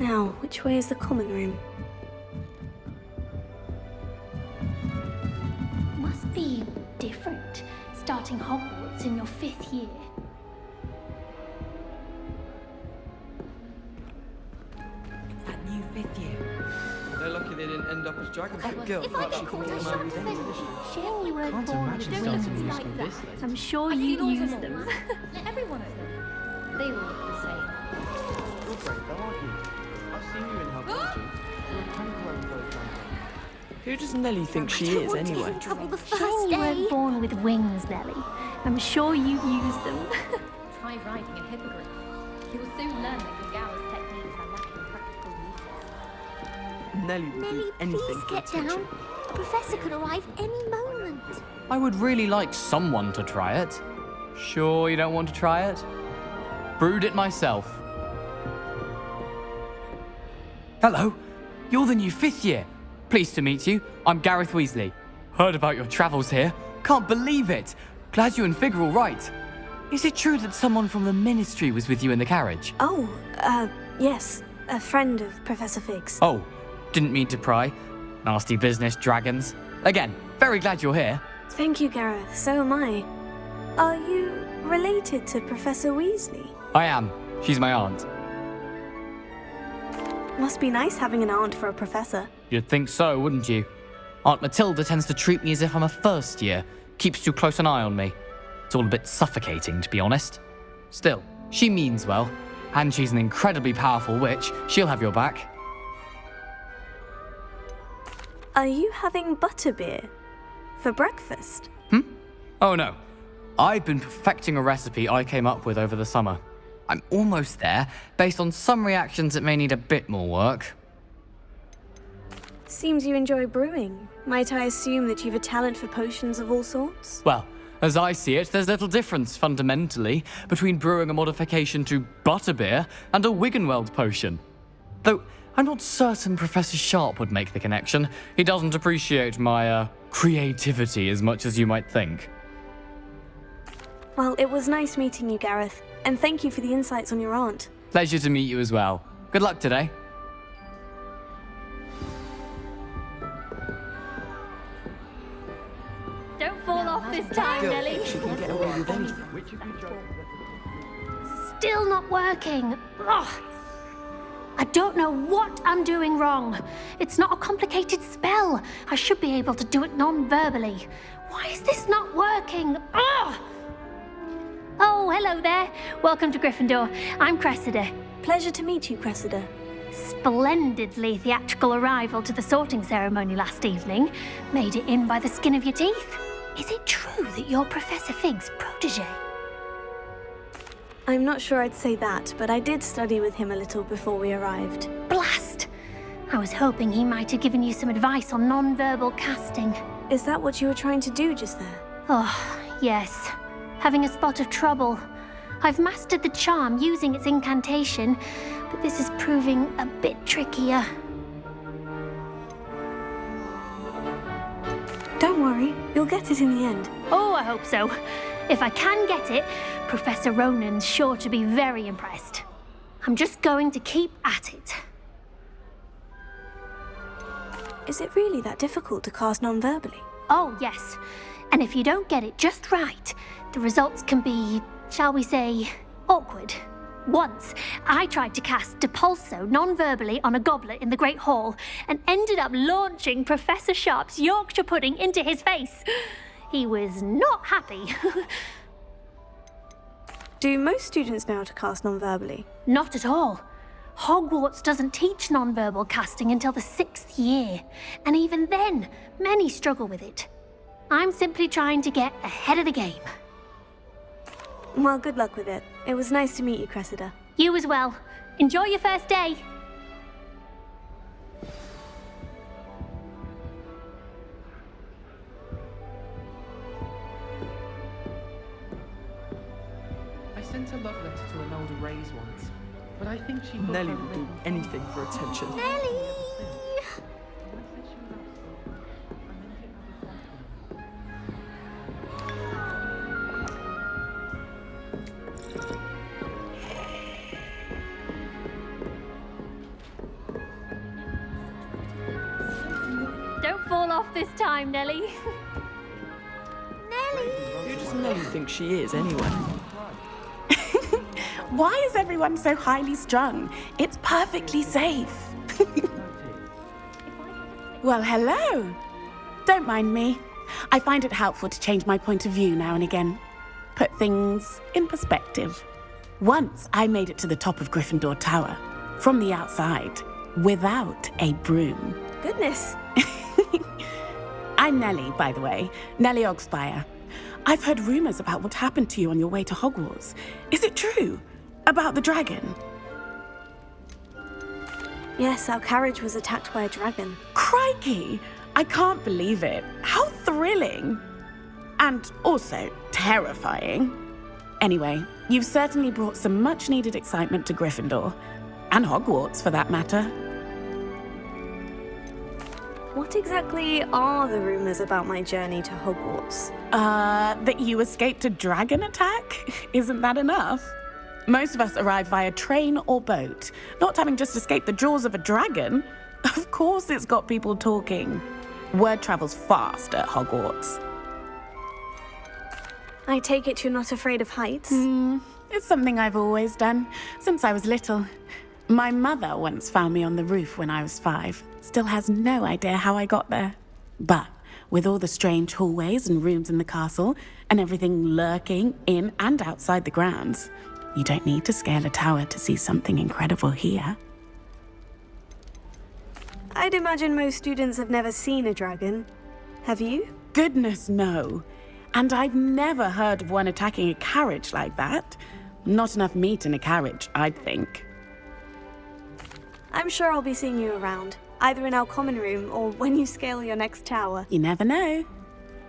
Now, which way is the common room? Must be different, starting Hogwarts in your 5th year. That new 5th year. They're lucky they didn't end up as dragons. That girl If I thought she get could caught, do I my shan't everything. defend you. Shame you weren't Can't born imagine with starting things from like that. this list. I'm sure I've you'd seen all use of them. Every one of them. They all look the same. You're brave, though, aren't you? I've seen you in Hogwarts. You're a conqueror of those lands. Who does Nellie think she is, anyway? Trouble the Shame first you day. weren't born with wings, Nellie. I'm sure you'd use them. Try writing a hippogriff. You will soon learn that Gagawa's techniques are lacking practical uses. Nellie will Nellie, do anything please for get attention. down. A professor could arrive any moment. I would really like someone to try it. Sure you don't want to try it? Brewed it myself. Hello, you're the new 5th year. Pleased to meet you. I'm Gareth Weasley. Heard about your travels here. Can't believe it. Glad you and Fig are all right. Is it true that someone from the Ministry was with you in the carriage? Oh, yes. A friend of Professor Fig's. Oh, didn't mean to pry. Nasty business, dragons. Again, very glad you're here. Thank you, Gareth. So am I. Are you related to Professor Weasley? I am. She's my aunt. Must be nice having an aunt for a professor. You'd think so, wouldn't you? Aunt Matilda tends to treat me as if I'm a first year. Keeps too close an eye on me. It's all a bit suffocating, to be honest. Still, she means well. And she's an incredibly powerful witch. She'll have your back. Are you having butterbeer for breakfast? Oh no. I've been perfecting a recipe I came up with over the summer. I'm almost there. Based on some reactions, it may need a bit more work. Seems you enjoy brewing. Might I assume that you've a talent for potions of all sorts? Well, as I see it, there's little difference, fundamentally, between brewing a modification to butterbeer and a Wiggenweld potion. Though, I'm not certain Professor Sharp would make the connection. He doesn't appreciate my, creativity as much as you might think. Well, it was nice meeting you, Gareth. And thank you for the insights on your aunt. Pleasure to meet you as well. Good luck today. Don't fall off this time, Girl Nellie. thinks she can get away with anything. Which of you tried? Still not working. Ugh. I don't know what I'm doing wrong. It's not a complicated spell. I should be able to do it non-verbally. Why is this not working? Ugh. Oh, hello there. Welcome to Gryffindor. I'm Cressida. Pleasure to meet you, Cressida. Splendidly theatrical arrival to the sorting ceremony last evening. Made it in by the skin of your teeth. Is it true that you're Professor Fig's protege? I'm not sure I'd say that, but I did study with him a little before we arrived. Blast! I was hoping he might have given you some advice on non-verbal casting. Is that what you were trying to do just there? Oh, yes. Having a spot of trouble. I've mastered the charm using its incantation, but this is proving a bit trickier. Don't worry, you'll get it in the end. Oh, I hope so. If I can get it, Professor Ronan's sure to be very impressed. I'm just going to keep at it. Is it really that difficult to cast non-verbally? Oh, yes. And if you don't get it just right, the results can be, shall we say, awkward. Once, I tried to cast Depulso non-verbally on a goblet in the Great Hall and ended up launching Professor Sharp's Yorkshire pudding into his face. He was not happy. Do most students know how to cast non-verbally? Not at all. Hogwarts doesn't teach non-verbal casting until the 6th year, and even then, many struggle with it. I'm simply trying to get ahead of the game. Well, good luck with it. It was nice to meet you, Cressida. You as well. Enjoy your first day. I sent a love letter to Imelda Reyes once, but I think she... Nellie will do anything for attention. Nellie! this time, Nellie. Who does Nellie think she is, anyway? Why is everyone so highly strung? It's perfectly safe. Well, hello. Don't mind me. I find it helpful to change my point of view now and again. Put things in perspective. Once I made it to the top of Gryffindor Tower, from the outside, without a broom. Goodness. I'm Nellie, by the way. Nellie Ogspire. I've heard rumors about what happened to you on your way to Hogwarts. Is it true? About the dragon? Yes, our carriage was attacked by a dragon. Crikey! I can't believe it. How thrilling! And also terrifying. Anyway, you've certainly brought some much-needed excitement to Gryffindor. And Hogwarts, for that matter. What exactly are the rumors about my journey to Hogwarts? That you escaped a dragon attack? Isn't that enough? Most of us arrive via train or boat, not having just escaped the jaws of a dragon. Of course it's got people talking. Word travels fast at Hogwarts. I take it you're not afraid of heights? It's something I've always done, since I was little. My mother once found me on the roof when I was 5. Still has no idea how I got there. But with all the strange hallways and rooms in the castle, and everything lurking in and outside the grounds, you don't need to scale a tower to see something incredible here. I'd imagine most students have never seen a dragon. Have you? Goodness, no. And I've never heard of one attacking a carriage like that. Not enough meat in a carriage, I'd think. I'm sure I'll be seeing you around, either in our common room or when you scale your next tower. You never know.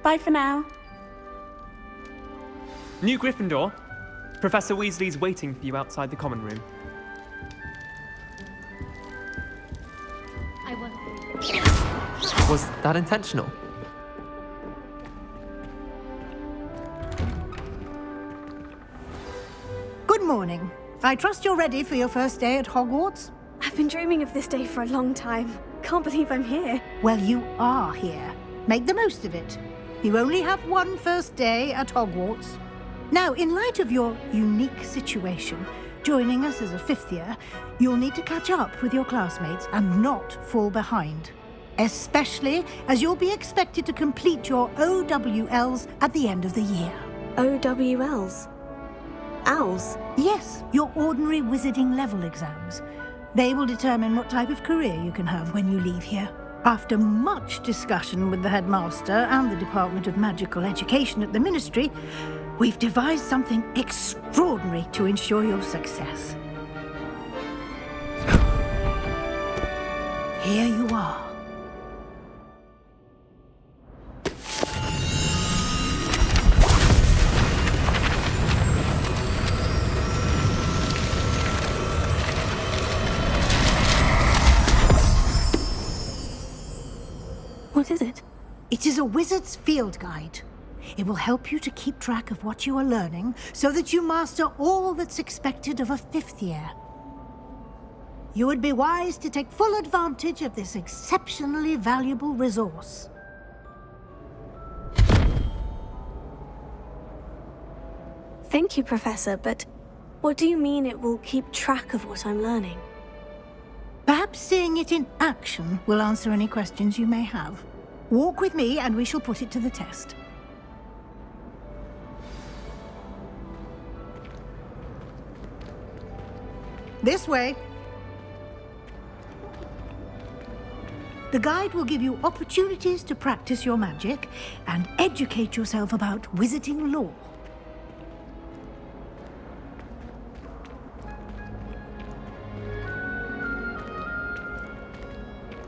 Bye for now. New Gryffindor. Professor Weasley's waiting for you outside the common room. I want Was that intentional? Good morning. I trust you're ready for your first day at Hogwarts? I've been dreaming of this day for a long time. Can't believe I'm here. Well, you are here. Make the most of it. You only have one first day at Hogwarts. Now, in light of your unique situation, joining us as a 5th year, you'll need to catch up with your classmates and not fall behind. Especially as you'll be expected to complete your OWLs at the end of the year. OWLs? Owls? Yes, your ordinary wizarding level exams. They will determine what type of career you can have when you leave here. After much discussion with the headmaster and the Department of Magical Education at the Ministry, we've devised something extraordinary to ensure your success. Here you are. What is it? It is a wizard's field guide. It will help you to keep track of what you are learning so that you master all that's expected of a 5th year. You would be wise to take full advantage of this exceptionally valuable resource. Thank you, Professor, but what do you mean it will keep track of what I'm learning? Perhaps seeing it in action will answer any questions you may have. Walk with me and we shall put it to the test. This way. The guide will give you opportunities to practice your magic and educate yourself about wizarding lore.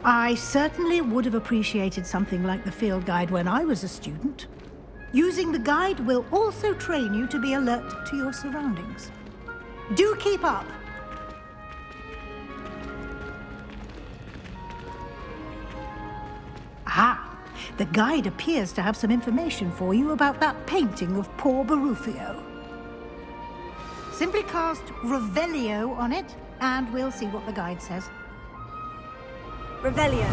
I certainly would have appreciated something like the field guide when I was a student. Using the guide will also train you to be alert to your surroundings. Do keep up! Ah, the guide appears to have some information for you about that painting of poor Barufio. Simply cast Revelio on it, and we'll see what the guide says. Revelio.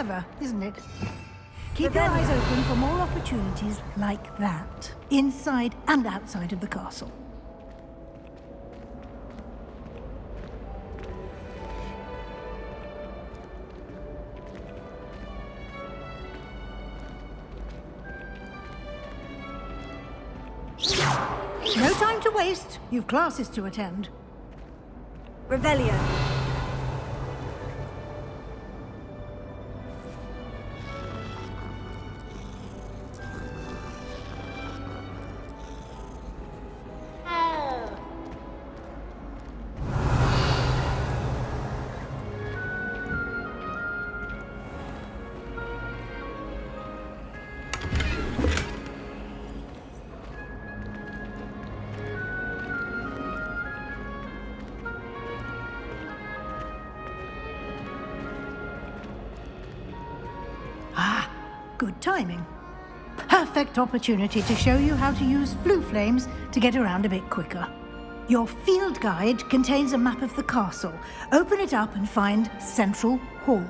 Clever, isn't it? Keep your eyes open for more opportunities like that, inside and outside of the castle. No time to waste. You've classes to attend. Revelio. Good timing. Perfect opportunity to show you how to use flue flames to get around a bit quicker. Your field guide contains a map of the castle. Open it up and find Central Hall.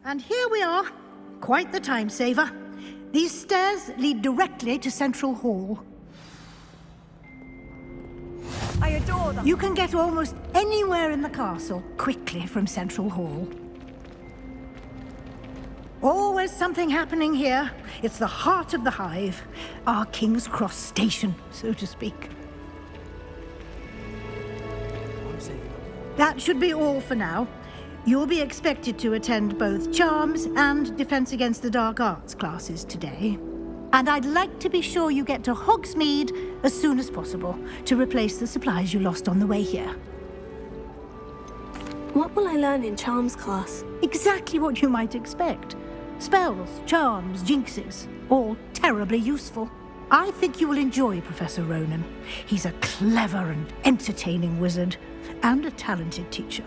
And here we are. Quite the time saver. These stairs lead directly to Central Hall. I adore them. You can get almost anywhere in the castle quickly from Central Hall. Always something happening here. It's the heart of the hive. Our King's Cross station, so to speak. That should be all for now. You'll be expected to attend both Charms and Defense Against the Dark Arts classes today. And I'd like to be sure you get to Hogsmeade as soon as possible to replace the supplies you lost on the way here. What will I learn in Charms class? Exactly what you might expect. Spells, charms, jinxes, all terribly useful. I think you will enjoy Professor Ronan. He's a clever and entertaining wizard, and a talented teacher.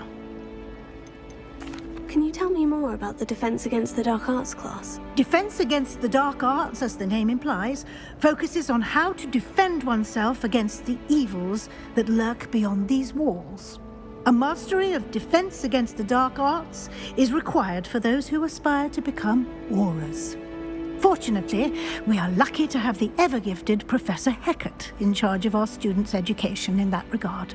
Can you tell me more about the Defense Against the Dark Arts class? Defense Against the Dark Arts, as the name implies, focuses on how to defend oneself against the evils that lurk beyond these walls. A mastery of Defense Against the Dark Arts is required for those who aspire to become Aurors. Fortunately, we are lucky to have the ever-gifted Professor Hecat in charge of our students' education in that regard.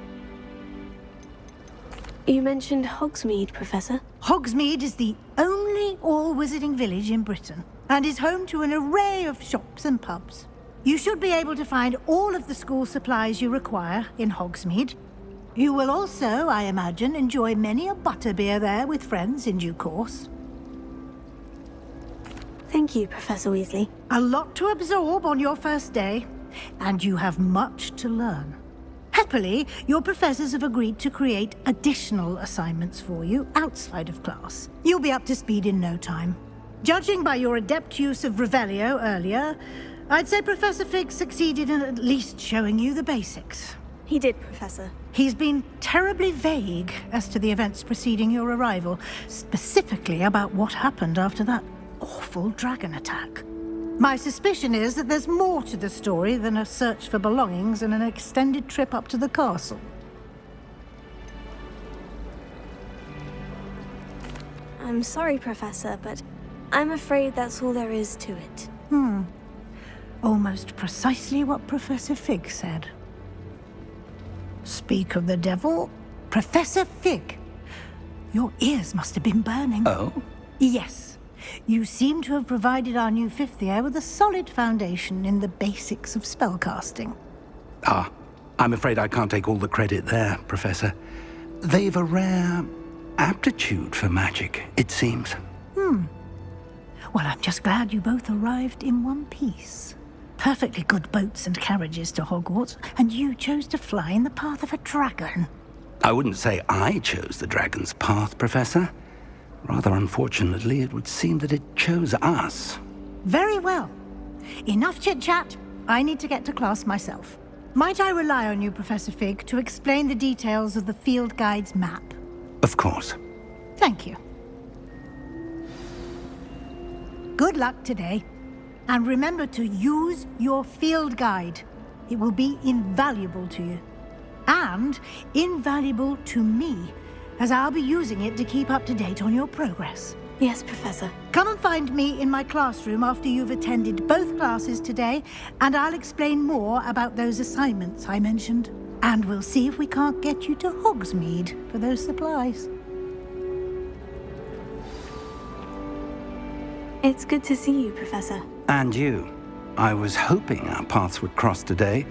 You mentioned Hogsmeade, Professor. Hogsmeade is the only all-wizarding village in Britain and is home to an array of shops and pubs. You should be able to find all of the school supplies you require in Hogsmeade. You will also, I imagine, enjoy many a butterbeer there with friends in due course. Thank you, Professor Weasley. A lot to absorb on your first day, and you have much to learn. Happily, your professors have agreed to create additional assignments for you outside of class. You'll be up to speed in no time. Judging by your adept use of Revelio earlier, I'd say Professor Fig succeeded in at least showing you the basics. He did, Professor. He's been terribly vague as to the events preceding your arrival, specifically about what happened after that awful dragon attack. My suspicion is that there's more to the story than a search for belongings and an extended trip up to the castle. I'm sorry, Professor, but I'm afraid that's all there is to it. Almost precisely what Professor Fig said. Speak of the devil, Professor Fig. Your ears must have been burning. Oh? Yes. You seem to have provided our new fifth year with a solid foundation in the basics of spellcasting. Ah, I'm afraid I can't take all the credit there, Professor. They've a rare aptitude for magic, it seems. Well, I'm just glad you both arrived in one piece. perfectly good boats and carriages to Hogwarts, and you chose to fly in the path of a dragon. I wouldn't say I chose the dragon's path, Professor. Rather unfortunately, it would seem that it chose us. Very well. Enough chit-chat. I need to get to class myself. Might I rely on you, Professor Fig, to explain the details of the field guide's map? Of course. Thank you. Good luck today. And remember to use your field guide. It will be invaluable to you. And invaluable to me, as I'll be using it to keep up to date on your progress. Yes, Professor. Come and find me in my classroom after you've attended both classes today, and I'll explain more about those assignments I mentioned. And we'll see if we can't get you to Hogsmeade for those supplies. It's good to see you, Professor. And you. I was hoping our paths would cross today,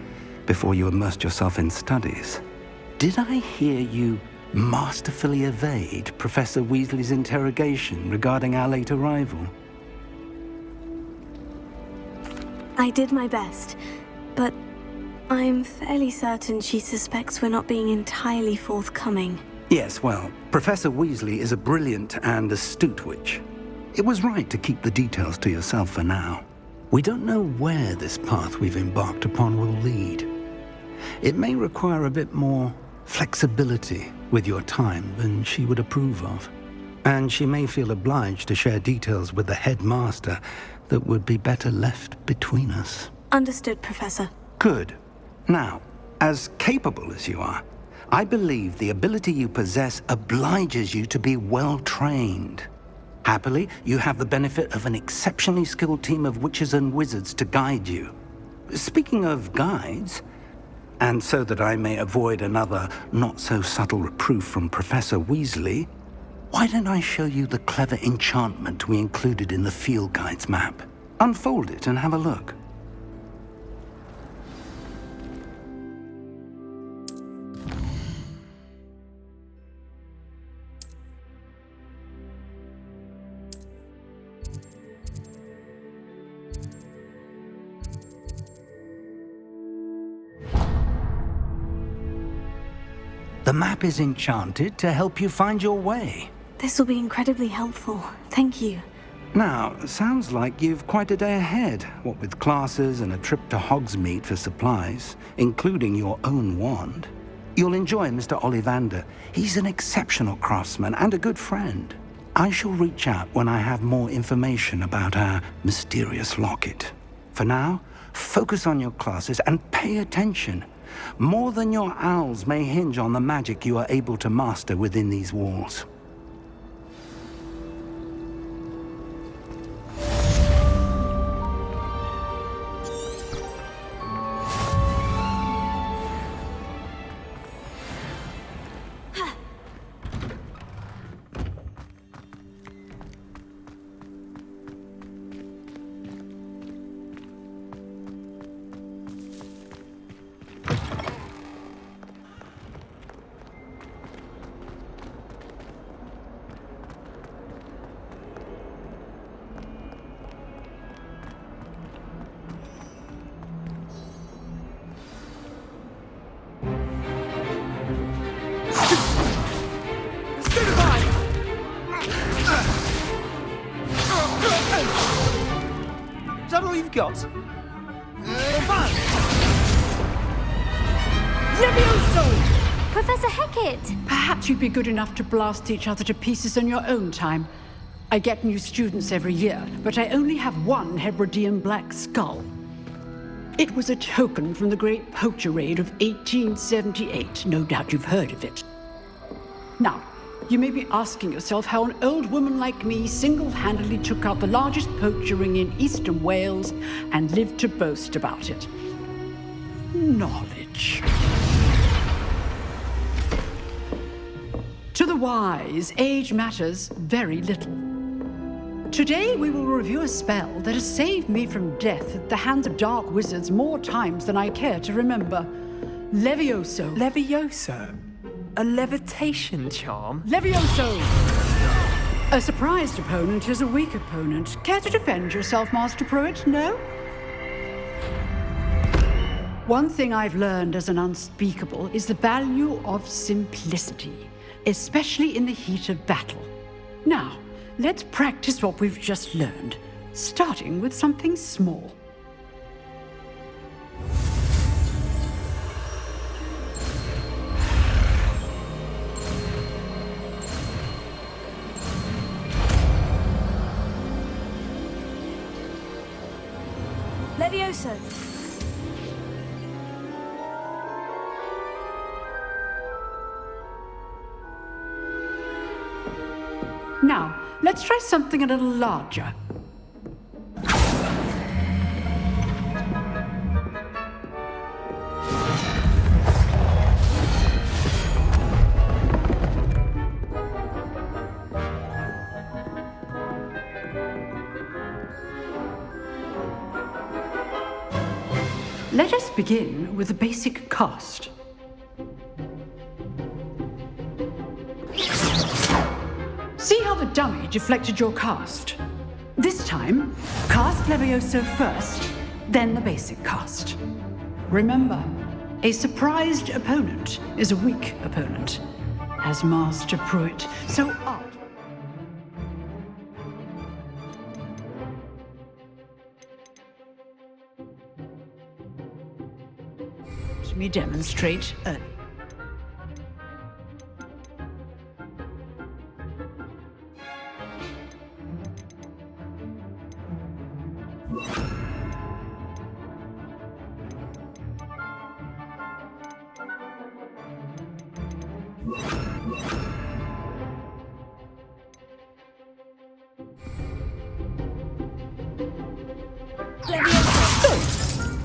before you immersed yourself in studies. Did I hear you masterfully evade Professor Weasley's interrogation regarding our late arrival? I did my best, but I'm fairly certain she suspects we're not being entirely forthcoming. Yes, well, Professor Weasley is a brilliant and astute witch. It was right to keep the details to yourself for now. We don't know where this path we've embarked upon will lead. It may require a bit more flexibility with your time than she would approve of. And she may feel obliged to share details with the headmaster that would be better left between us. Understood, Professor. Good. Now, as capable as you are, I believe the ability you possess obliges you to be well trained. Happily, you have the benefit of an exceptionally skilled team of witches and wizards to guide you. Speaking of guides, and so that I may avoid another not-so-subtle reproof from Professor Weasley, why don't I show you the clever enchantment we included in the field guide's map? Unfold it and have a look. The map is enchanted to help you find your way. This will be incredibly helpful. Thank you. Now, sounds like you've quite a day ahead, what with classes and a trip to Hogsmeade for supplies, including your own wand. You'll enjoy Mr. Ollivander. He's an exceptional craftsman and a good friend. I shall reach out when I have more information about our mysterious locket. For now, focus on your classes and pay attention. More than your owls may hinge on the magic you are able to master within these walls. Is that all you've got? Levioso! Professor Hecat! Perhaps you'd be good enough to blast each other to pieces in your own time. I get new students every year, but I only have one Hebridean black skull. It was a token from the Great Poacher Raid of 1878. No doubt you've heard of it. Now, you may be asking yourself how an old woman like me single-handedly took out the largest poacher ring in eastern Wales and lived to boast about it. Knowledge. To the wise, age matters very little. Today we will review a spell that has saved me from death at the hands of dark wizards more times than I care to remember. Levioso. Levioso? A levitation charm? Levioso! A surprised opponent is a weak opponent. Care to defend yourself, Master Pruitt? No? One thing I've learned as an unspeakable is the value of simplicity, especially in the heat of battle. Now, let's practice what we've just learned, starting with something small. Levioso. Now, let's try something a little larger. Let us begin with the basic cast. See how the dummy deflected your cast? This time, cast Levioso first, then the basic cast. Remember, a surprised opponent is a weak opponent, as Master Pruitt so odd. Let me demonstrate early.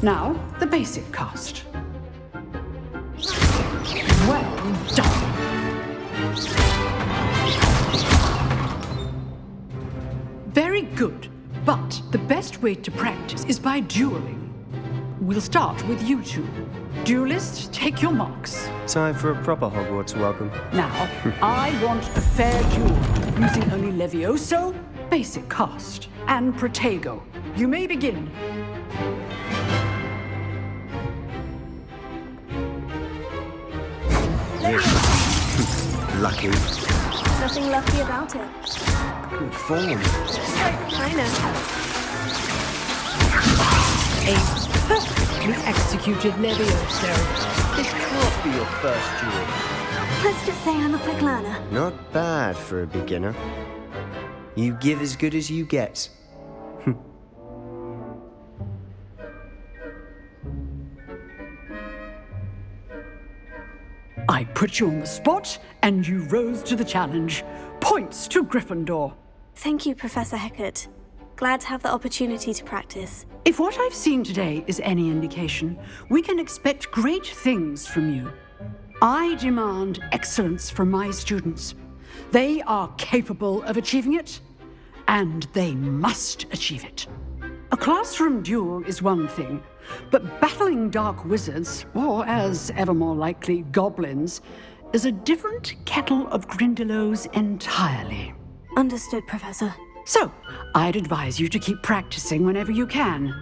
Now, the basic cast. Well done. Very good, but the best way to practice is by dueling. We'll start with you two. Duelists, take your marks. Time for a proper Hogwarts welcome. Now, I want a fair duel, using only Levioso, basic cast, and Protego. You may begin. Lucky. Nothing lucky about it. Good form. I know. A perfectly executed Levioso. This can't be your first duel. Let's just say I'm a quick learner. Not bad for a beginner. You give as good as you get. I put you on the spot, and you rose to the challenge. Points to Gryffindor. Thank you, Professor Hecat. Glad to have the opportunity to practice. If what I've seen today is any indication, we can expect great things from you. I demand excellence from my students. They are capable of achieving it, and they must achieve it. A classroom duel is one thing, but battling dark wizards, or as ever more likely, goblins, is a different kettle of Grindylows entirely. Understood, Professor. So, I'd advise you to keep practicing whenever you can.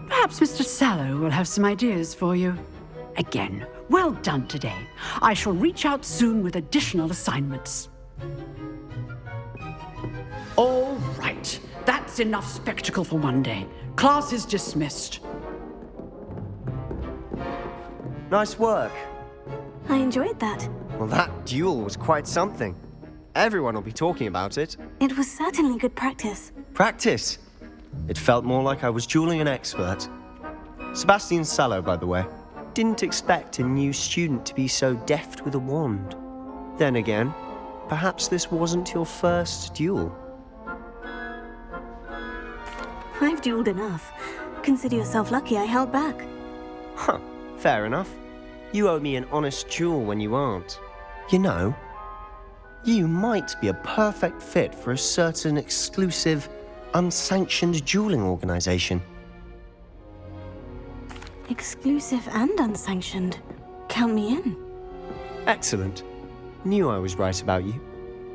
Perhaps Mr. Sallow will have some ideas for you. Again, well done today. I shall reach out soon with additional assignments. All right, that's enough spectacle for one day. Class is dismissed. Nice work. I enjoyed that. Well, that duel was quite something. Everyone will be talking about it. It was certainly good practice. Practice? It felt more like I was dueling an expert. Sebastian Sallow, by the way. Didn't expect a new student to be so deft with a wand. Then again, perhaps this wasn't your first duel. I've dueled enough. Consider yourself lucky I held back. Huh, fair enough. You owe me an honest duel when you aren't. You know, you might be a perfect fit for a certain exclusive, unsanctioned dueling organization. Exclusive and unsanctioned. Count me in. Excellent. Knew I was right about you.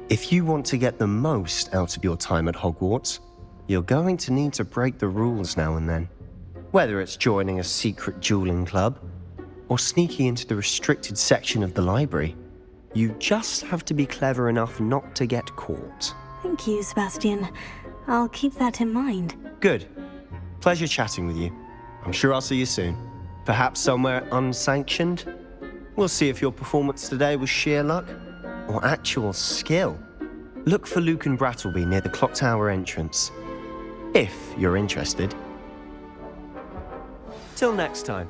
If you want to get the most out of your time at Hogwarts, you're going to need to break the rules now and then. Whether it's joining a secret dueling club or sneaking into the restricted section of the library, you just have to be clever enough not to get caught. Thank you, Sebastian. I'll keep that in mind. Good. Pleasure chatting with you. I'm sure I'll see you soon. Perhaps somewhere unsanctioned? We'll see if your performance today was sheer luck or actual skill. Look for Luke and Brattleby near the clock tower entrance, if you're interested. Till next time.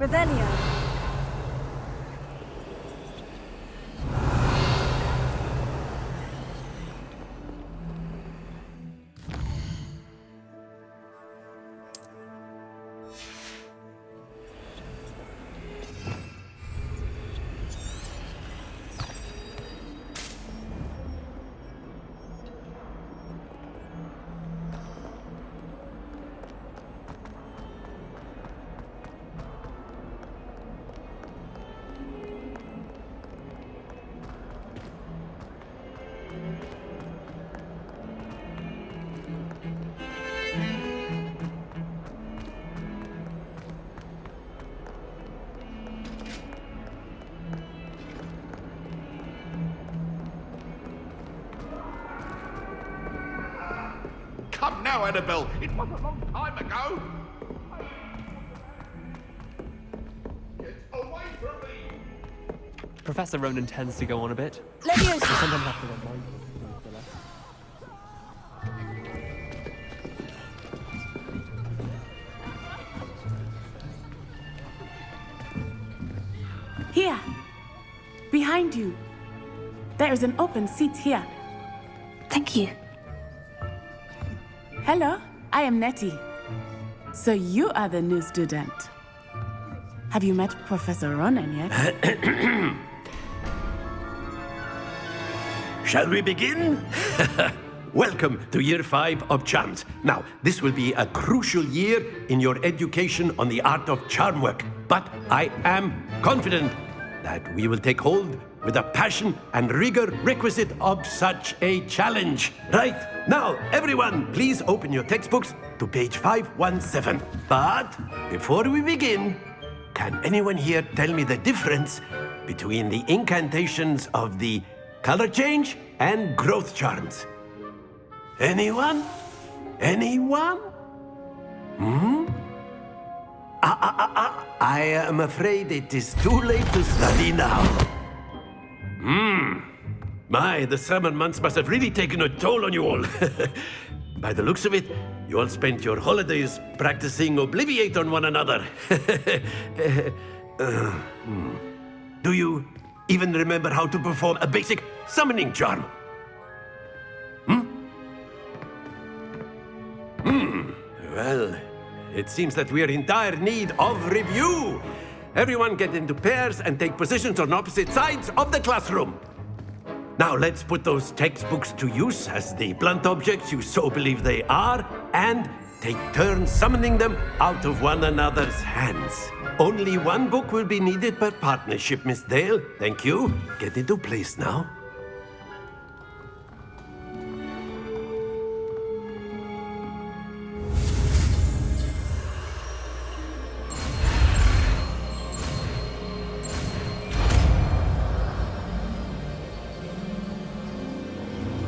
Revelio. Come now, Annabelle. It was a long time ago. Get away from me! Professor Ronan tends to go on a bit. Leviosa! I sometimes have to remind him to move the left. Here. Behind you. There is an open seat here. Thank you. Hello, I am Nettie. So you are the new student. Have you met Professor Ronan yet? Shall we begin? Welcome to Year 5 of Charms. Now, this will be a crucial year in your education on the art of charm work. But I am confident that we will take hold with the passion and rigor requisite of such a challenge. Right, now, everyone, please open your textbooks to page 517. But before we begin, can anyone here tell me the difference between the incantations of the color change and growth charms? Anyone? Anyone? I am afraid it is too late to study now. My, the summer months must have really taken a toll on you all. By the looks of it, you all spent your holidays practicing Obliviate on one another. Do you even remember how to perform a basic summoning charm? Well, it seems that we are in dire need of review. Everyone get into pairs and take positions on opposite sides of the classroom. Now let's put those textbooks to use as the blunt objects you so believe they are, and take turns summoning them out of one another's hands. Only one book will be needed per partnership, Miss Dale. Thank you. Get into place now.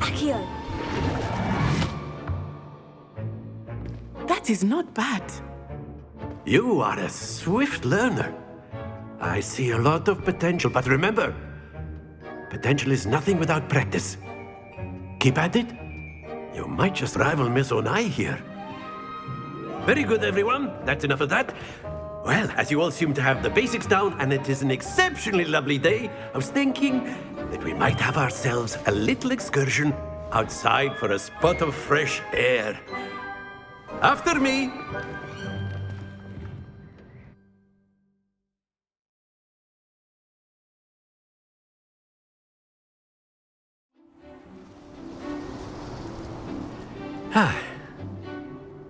Accio. That is not bad. You are a swift learner. I see a lot of potential, but remember, potential is nothing without practice. Keep at it. You might just rival Miss Onai here. Very good, everyone. That's enough of that. Well, as you all seem to have the basics down, and it is an exceptionally lovely day, I was thinking that we might have ourselves a little excursion outside for a spot of fresh air. After me.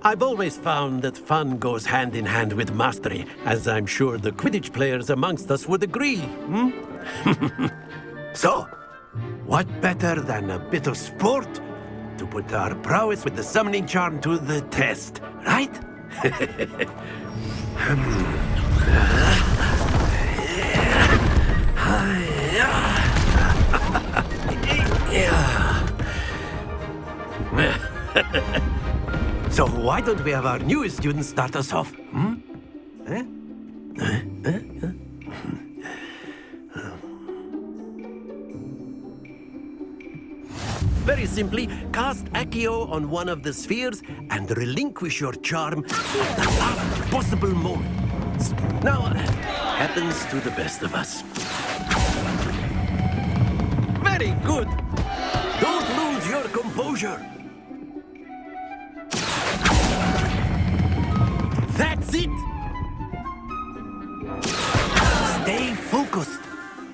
I've always found that fun goes hand in hand with mastery, as I'm sure the Quidditch players amongst us would agree. So, what better than a bit of sport to put our prowess with the summoning charm to the test, right? So why don't we have our newest student start us off? Very simply, cast Accio on one of the spheres and relinquish your charm at the last possible moment. Now, happens to the best of us. Very good. Don't lose your composure. That's it! Stay focused.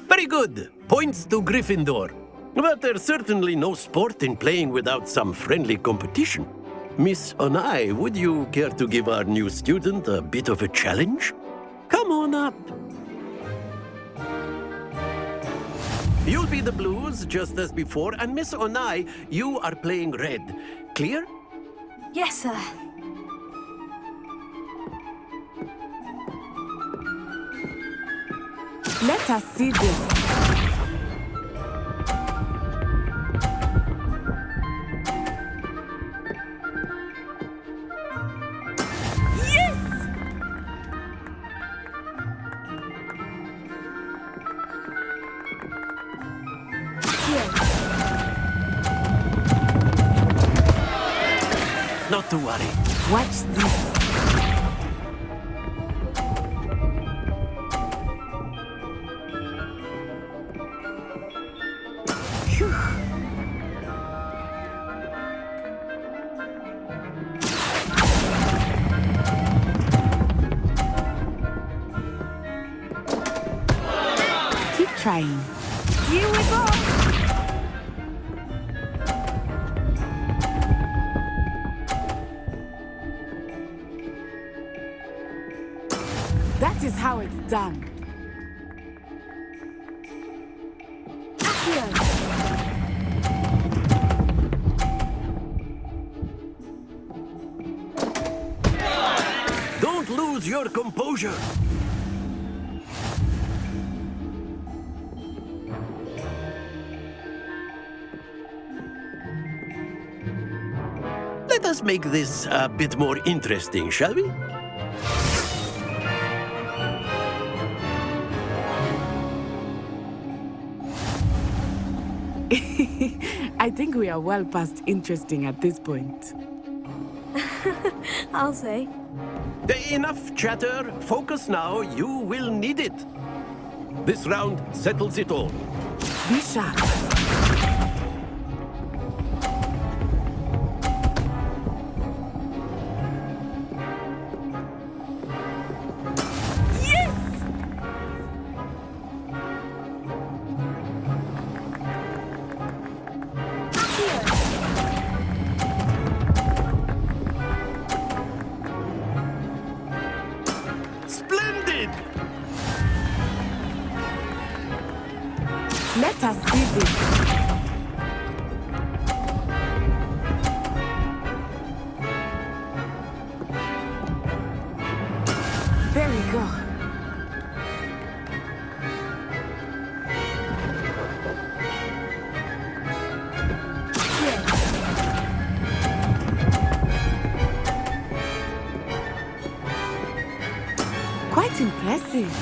Very good. Points to Gryffindor. But there's certainly no sport in playing without some friendly competition. Miss Onai, would you care to give our new student a bit of a challenge? Come on up. You'll be the blues, just as before, and Miss Onai, you are playing red. Clear? Yes, sir. Let us see this. Not to worry. Watch this. Keep trying. Here we go! That is how it's done. Don't lose your composure. Let us make this a bit more interesting, shall we? I think we are well past interesting at this point. I'll say. Enough chatter. Focus now. You will need it. This round settles it all. Be sharp. Splendid! Let us see this. There we go. Quite impressive.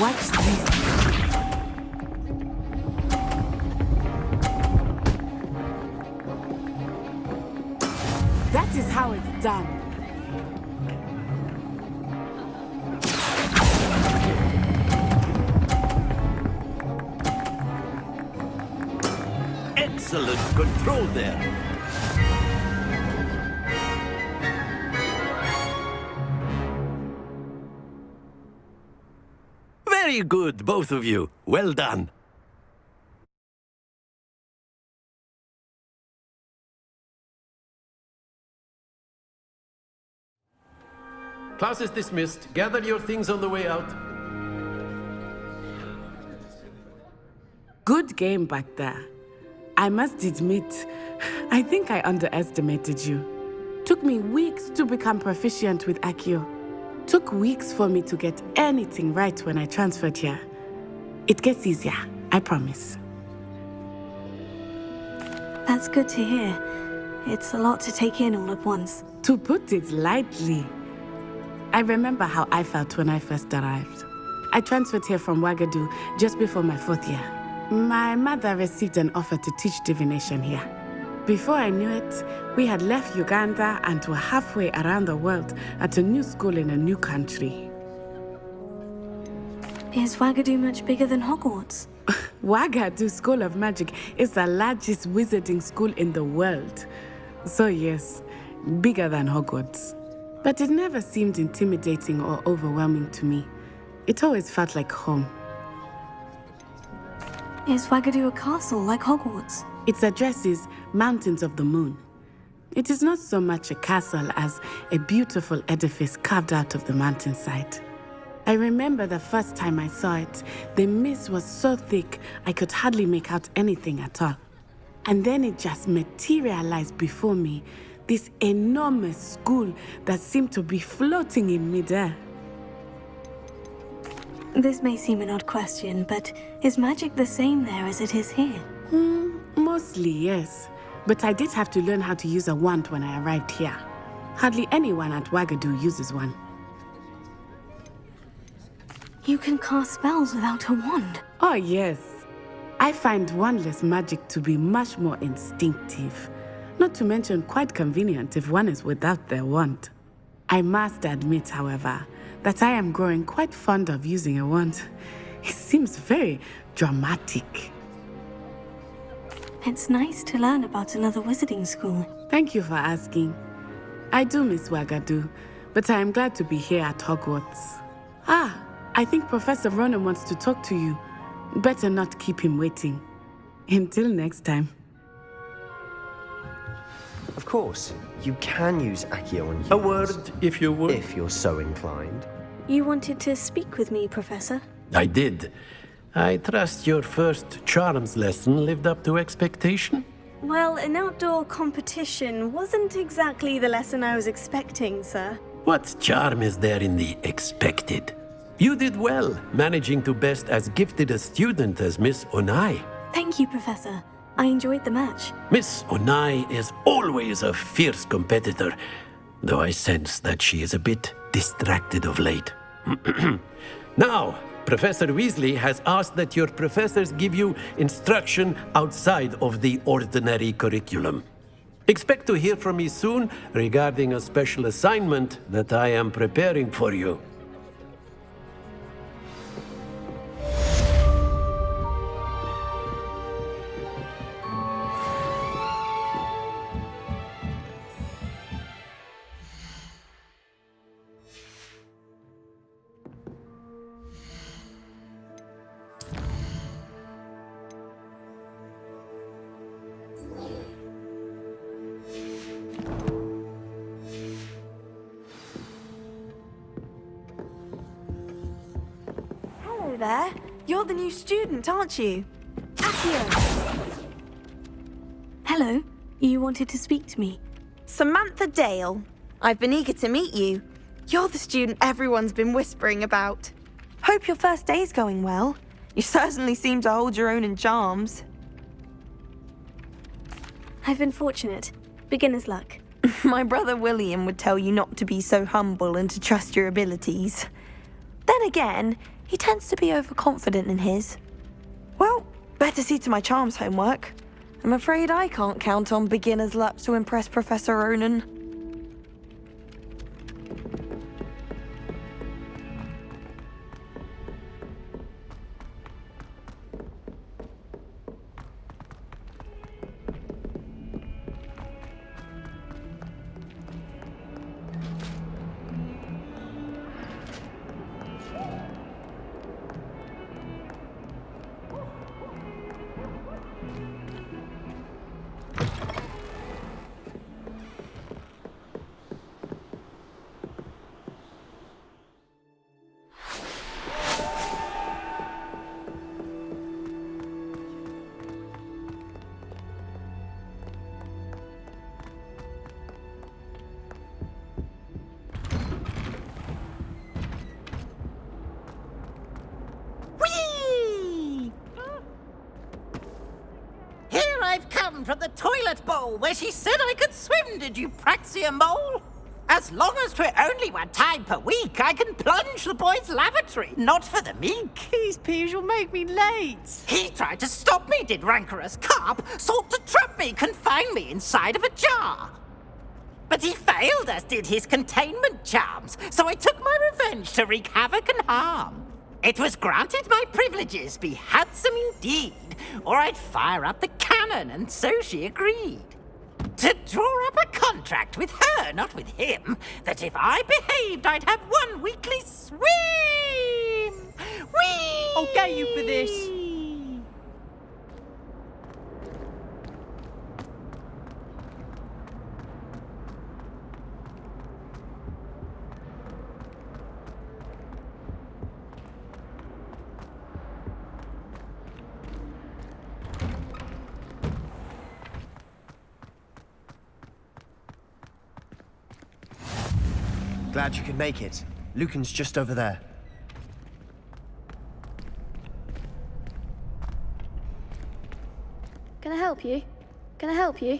Watch this. That is how it's done. Excellent control there. Very good, both of you. Well done. Class is dismissed. Gather your things on the way out. Good game back there. I must admit, I think I underestimated you. Took me weeks to become proficient with Accio. Took weeks for me to get anything right when I transferred here. It gets easier, I promise. That's good to hear. It's a lot to take in all at once. To put it lightly, I remember how I felt when I first arrived. I transferred here from Ouagadougou just before my 4th year. My mother received an offer to teach divination here. Before I knew it, we had left Uganda and were halfway around the world at a new school in a new country. Is Ouagadougou much bigger than Hogwarts? Ouagadougou School of Magic is the largest wizarding school in the world. So yes, bigger than Hogwarts. But it never seemed intimidating or overwhelming to me. It always felt like home. Is Ouagadougou a castle like Hogwarts? Its address is Mountains of the Moon. It is not so much a castle as a beautiful edifice carved out of the mountainside. I remember the first time I saw it, the mist was so thick I could hardly make out anything at all. And then it just materialized before me, this enormous school that seemed to be floating in midair. This may seem an odd question, but is magic the same there as it is here? Mostly, yes. But I did have to learn how to use a wand when I arrived here. Hardly anyone at Ouagadougou uses one. You can cast spells without a wand? Oh, yes. I find wandless magic to be much more instinctive. Not to mention quite convenient if one is without their wand. I must admit, however, that I am growing quite fond of using a wand. It seems very dramatic. It's nice to learn about another wizarding school. Thank you for asking. I do miss Ouagadougou, but I am glad to be here at Hogwarts. I think Professor Ronan wants to talk to you. Better not keep him waiting. Until next time. Of course, you can use Accio on humans. A word, if you would. If you're so inclined. You wanted to speak with me, Professor? I did. I trust your first charms lesson lived up to expectation? Well, an outdoor competition wasn't exactly the lesson I was expecting, sir. What charm is there in the expected? You did well, managing to best as gifted a student as Miss Onai. Thank you, Professor. I enjoyed the match. Miss Onai is always a fierce competitor, though I sense that she is a bit distracted of late. Now, Professor Weasley has asked that your professors give you instruction outside of the ordinary curriculum. Expect to hear from me soon regarding a special assignment that I am preparing for you. Hello there. You're the new student, aren't you? Accio. Hello. You wanted to speak to me? Samantha Dale. I've been eager to meet you. You're the student everyone's been whispering about. Hope your first day's going well. You certainly seem to hold your own in charms. I've been fortunate. Beginner's luck. My brother William would tell you not to be so humble and to trust your abilities. Then again, he tends to be overconfident in his. Well, better see to my charms homework. I'm afraid I can't count on beginner's luck to impress Professor Ronan. I've come from the toilet bowl where she said I could swim, did you praxia mole? As long as 'twere only one time per week, I can plunge the boy's lavatory, not for the meek. Please, Peeves, you'll make me late. He tried to stop me, did rancorous carp, sought to trap me, confine me inside of a jar. But he failed, as did his containment charms, so I took my revenge to wreak havoc and harm. It was granted my privileges be handsome indeed, or I'd fire up the cannon, and so she agreed. To draw up a contract with her, not with him, that if I behaved, I'd have one weekly swim! Whee! I'll get you for this. Glad you could make it. Lucan's just over there. Can I help you? Can I help you?